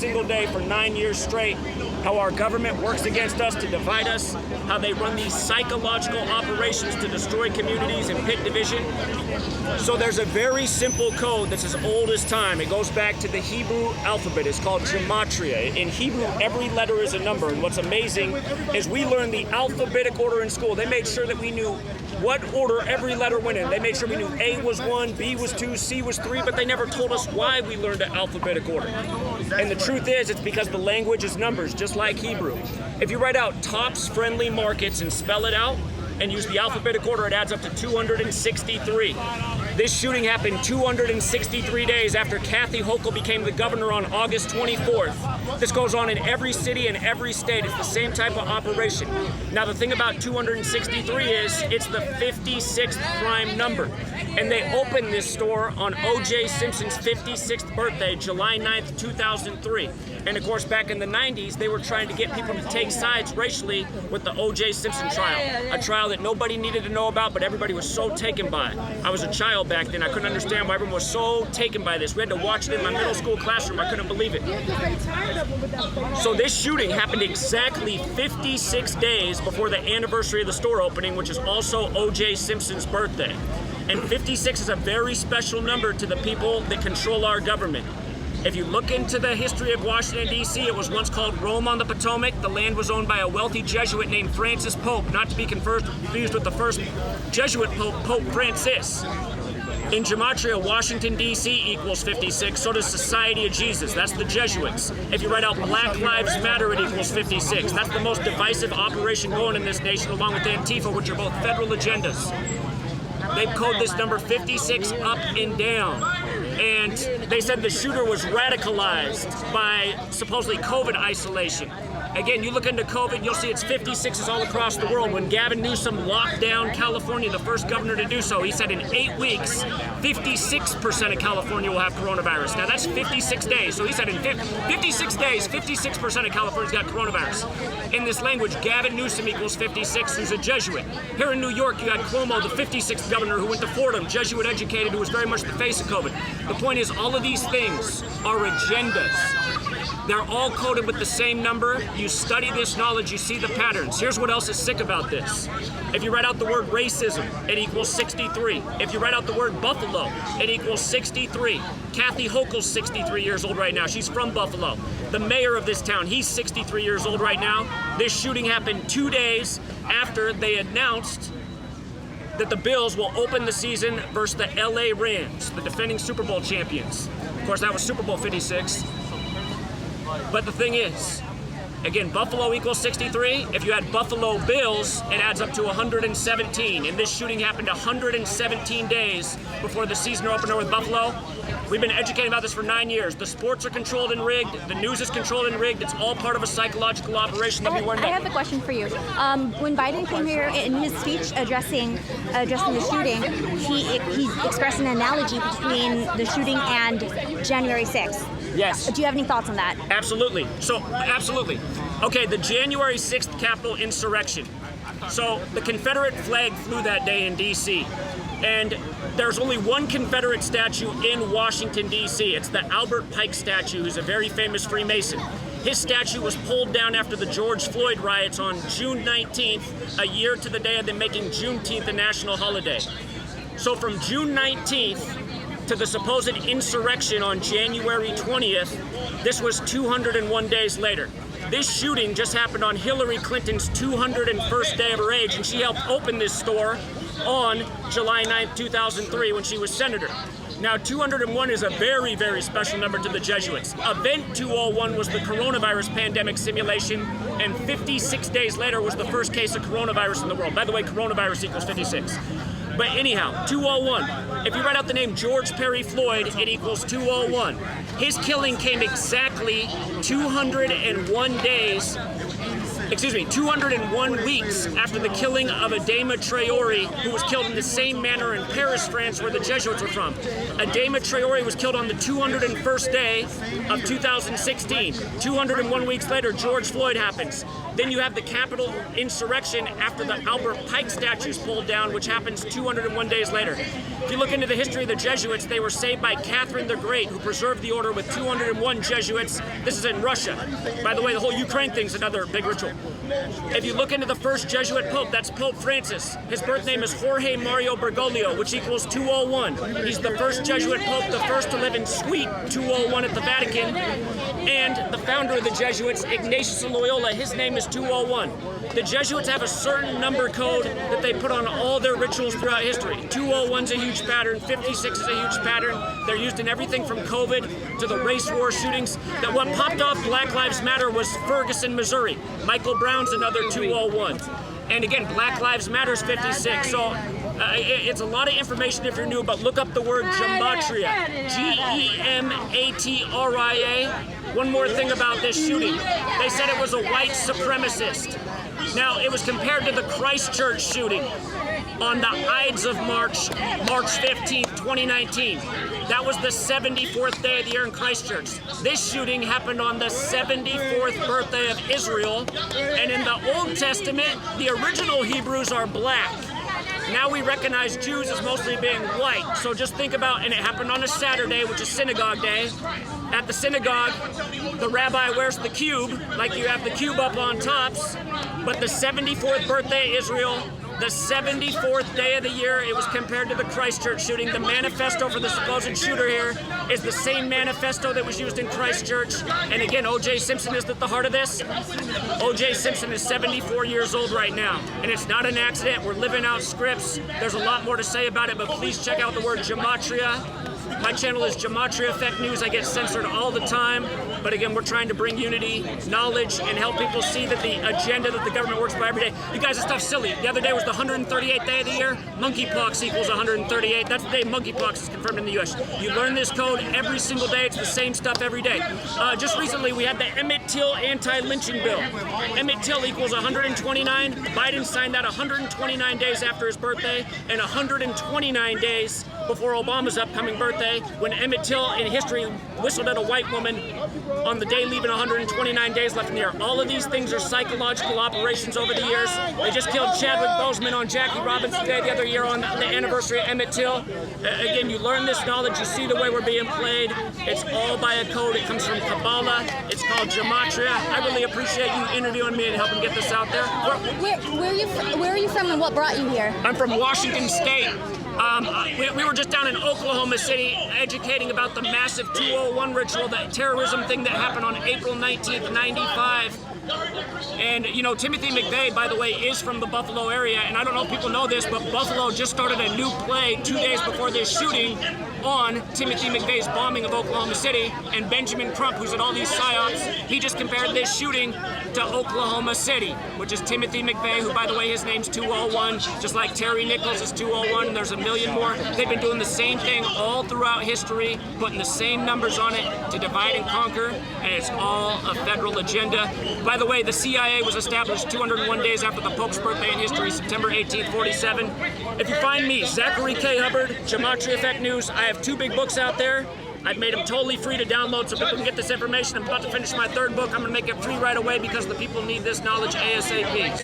single day for 9 years straight, how our government works against us to divide us, how they run these psychological operations to destroy communities and pit division. So there's a very simple code that's as old as time. It goes back to the Hebrew alphabet. It's called Gematria. In Hebrew, every letter is a number. And what's amazing is we learned the alphabetic order in school. They made sure that we knew what order every letter went in. They made sure we knew A was 1, B was 2, C was 3, but they never told us why we learned an alphabetic order. And the truth is, it's because the language is numbers, just like Hebrew. If you write out Tops Friendly Markets and spell it out and use the alphabetic order, it adds up to 263. This shooting happened 263 days after Kathy Hochul became the governor on August 24th. This goes on in every city and every state. It's the same type of operation. Now, the thing about 263 is it's the 56th prime number. And they opened this store on O.J. Simpson's 56th birthday, July 9th, 2003. And of course, back in the 90s, they were trying to get people to take sides racially with the O.J. Simpson trial. A trial that nobody needed to know about, but everybody was so taken by it. I was a child back then. I couldn't understand why everyone was so taken by this. We had to watch it in my middle school classroom. I couldn't believe it. So this shooting happened exactly 56 days before the anniversary of the store opening, which is also O.J. Simpson's birthday. And 56 is a very special number to the people that control our government. If you look into the history of Washington, D.C., it was once called Rome on the Potomac. The land was owned by a wealthy Jesuit named Francis Pope, not to be confused with the first Jesuit Pope, Pope Francis. In Gematria, Washington, D.C. equals 56, so does Society of Jesus. That's the Jesuits. If you write out Black Lives Matter, it equals 56. That's the most divisive operation going in this nation, along with Antifa, which are both federal agendas. They code this number 56 up and down. And they said the shooter was radicalized by supposedly COVID isolation. Again, you look into COVID, you'll see it's 56s all across the world. When Gavin Newsom locked down California, the first governor to do so, he said in 8 weeks, 56% of California will have coronavirus. Now that's 56 days. So he said in 56 days, 56% of California's got coronavirus. In this language, Gavin Newsom equals 56, who's a Jesuit. Here in New York, you had Cuomo, the 56th governor who went to Fordham, Jesuit educated, who was very much the face of COVID. The point is, all of these things are agendas. They're all coded with the same number. You study this knowledge, you see the patterns. Here's what else is sick about this. If you write out the word racism, it equals 63. If you write out the word Buffalo, it equals 63. Kathy Hochul's 63 years old right now. She's from Buffalo. The mayor of this town, he's 63 years old right now. This shooting happened 2 days after they announced that the Bills will open the season versus the LA Rams, the defending Super Bowl champions. Of course, that was Super Bowl 56. But the thing is, again, Buffalo equals 63. If you had Buffalo Bills, it adds up to 117. And this shooting happened 117 days before the season opener with Buffalo. We've been educating about this for 9 years. The sports are controlled and rigged. The news is controlled and rigged. It's all part of a psychological operation that we weren't. I have a question for you. When Biden came here in his speech addressing the shooting, he expressed an analogy between the shooting and January 6th. Yes. Do you have any thoughts on that? Absolutely. Absolutely. Okay, the January 6th Capitol insurrection. So the Confederate flag flew that day in D.C. And there's only one Confederate statue in Washington, D.C. It's the Albert Pike statue, who's a very famous Freemason. His statue was pulled down after the George Floyd riots on June 19th, a year to the day of them making Juneteenth a national holiday. So from June 19th to the supposed insurrection on January 20th, this was 201 days later. This shooting just happened on Hillary Clinton's 201st day of her age, and she helped open this store on July 9th, 2003, when she was senator. Now, 201 is a very, very special number to the Jesuits. Event 201 was the coronavirus pandemic simulation, and 56 days later was the first case of coronavirus in the world. By the way, coronavirus equals 56. But anyhow, 201. If you write out the name George Perry Floyd, it equals 201. His killing came exactly 201 weeks after the killing of Adama Traore, who was killed in the same manner in Paris, France, where the Jesuits were from. Adama Traore was killed on the 201st day of 2016. 201 weeks later, George Floyd happens. Then you have the Capitol insurrection after the Albert Pike statue is pulled down, which happens 201 days later. If you look into the history of the Jesuits, they were saved by Catherine the Great, who preserved the order with 201 Jesuits. This is in Russia. By the way, the whole Ukraine thing's another big ritual. If you look into the first Jesuit Pope, that's Pope Francis. His birth name is Jorge Mario Bergoglio, which equals 201. He's the first Jesuit Pope, the first to live in Suite 201 at the Vatican. And the founder of the Jesuits, Ignatius of Loyola, his name is 201. The Jesuits have a certain number code that they put on all their rituals throughout history. 201's a huge pattern, 56 is a huge pattern. They're used in everything from COVID to the race war shootings. That what popped off Black Lives Matter was Ferguson, Missouri. Michael Brown's another 201. And again, Black Lives Matter's 56. So it's a lot of information if you're new, but look up the word Gematria. Gematria. One more thing about this shooting. They said it was a white supremacist. Now, it was compared to the Christchurch shooting on the Ides of March 15th, 2019. That was the 74th day of the year in Christchurch. This shooting happened on the 74th birthday of Israel, and in the Old Testament, the original Hebrews are black. Now we recognize Jews as mostly being white. So just think about, and it happened on a Saturday, which is synagogue day. At the synagogue, the rabbi wears the cube, like you have the cube up on tops, but the 74th birthday Israel, the 74th day of the year, it was compared to the Christchurch shooting. The manifesto for the supposed shooter here is the same manifesto that was used in Christchurch. And again, O.J. Simpson is at the heart of this. O.J. Simpson is 74 years old right now, and it's not an accident. We're living out scripts. There's a lot more to say about it, but please check out the word Gematria. My channel is Gematria Effect News. I get censored all the time, but again, we're trying to bring unity, knowledge, and help people see that the agenda that the government works by every day. You guys, this stuff's silly. The other day was the 138th day of the year. Monkeypox equals 138. That's the day monkeypox is confirmed in the U.S. You learn this code every single day. It's the same stuff every day. Just recently, we had the Emmett Till anti-lynching bill. Emmett Till equals 129. Biden signed that 129 days after his birthday and 129 days before Obama's upcoming birthday, when Emmett Till in history whistled at a white woman on the day leaving 129 days left in the year. All of these things are psychological operations over the years. They just killed Chadwick Boseman on Jackie Robinson Day the other year on the anniversary of Emmett Till. Again, you learn this knowledge, you see the way we're being played. It's all by a code. It comes from Cabal. It's called Gematria. I really appreciate you interviewing me and helping get this out there. Where are you from and what brought you here? I'm from Washington State. We were just down in Oklahoma City educating about the massive 201 ritual, that terrorism thing that happened on April 19th, 95. And, you know, Timothy McVeigh, by the way, is from the Buffalo area. And I don't know if people know this, but Buffalo just started a new play 2 days before this shooting on Timothy McVeigh's bombing of Oklahoma City. And Benjamin Crump, who's at all these psyops, he just compared this shooting to Oklahoma City, which is Timothy McVeigh, who, by the way, his name's 201, just like Terry Nichols is 201, and there's a million more. They've been doing the same thing all throughout history, putting the same numbers on it to divide and conquer, and it's all a federal agenda. By the way, the CIA was established 201 days after the Pope's birthday in history, September 18th, 47. If you find me, Zachary K. Hubbard, Gematria Effect News, I have 2 big books out there. I've made them totally free to download so people can get this information. I'm about to finish my 3rd book. I'm going to make it free right away because the people need this knowledge ASAP.